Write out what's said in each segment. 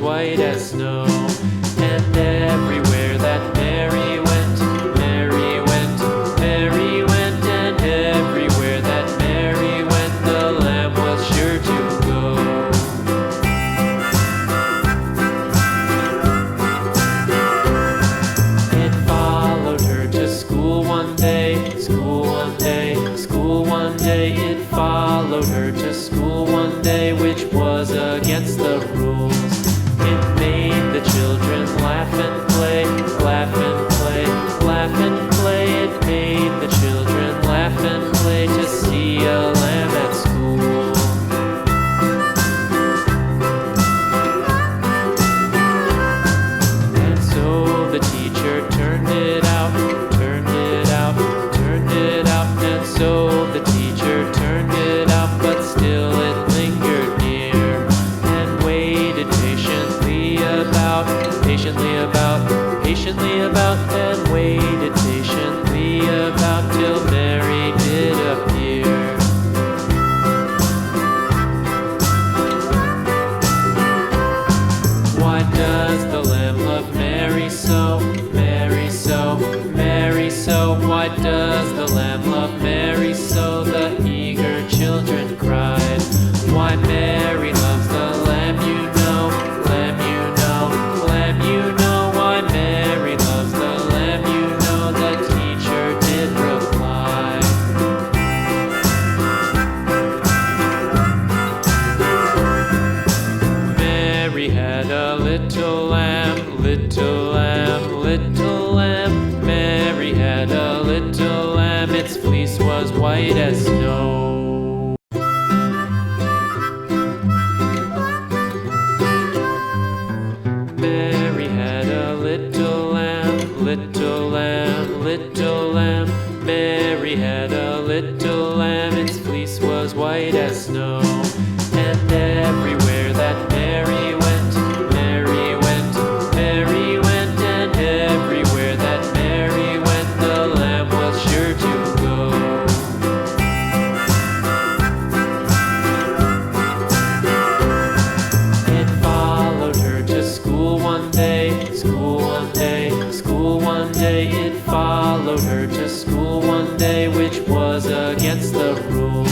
white as snow. And everywhere that Mary went, Mary went, Mary went, and everywhere that Mary went, the lamb was sure to go. It followed her to school one day, school one day, school one day. It followed her to school one day, which was against the rules. It made the children laugh and play, laugh and play, laugh and play. It made the children laugh and play to see a lamb at school. And so the teacher turned it out, turned it out, turned it out. And so the teacher turned it out, but still it lingered near and waited patiently about, patiently about, and waited patiently about till Mary did appear. Why does the lamb love Mary so, Mary so, Mary so? Why does the lamb love Mary so? The eager children cried. Why Mary loves the lamb, you know, lamb, you know, lamb, you know. Why Mary loves the lamb, you know, the teacher did reply. Mary had a little lamb, little lamb, little lamb. Mary had a little lamb, its fleece was white as snow. Mary had a little lamb, little lamb, little lamb. Mary had a little lamb, its fleece was white as snow. And everywhere that Mary went, Mary went, Mary went, and everywhere that Mary went, the lamb was sure to go. It followed her to school one day, school one day, school one day. It followed her to school one day, which was against the rules.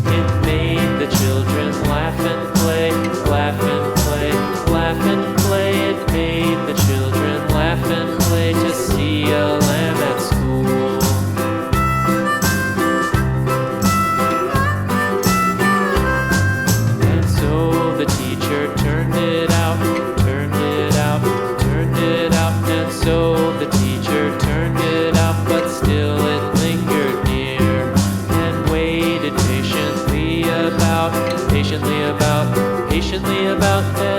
It made the children laugh and play, laugh and play, laugh and play. It made the children laugh and play to see a lamb at school. And so the teacher turned it out, turned it out, turned it out. And so the teacher turned it out, but still it lingered near and waited patiently about, patiently about, patiently about.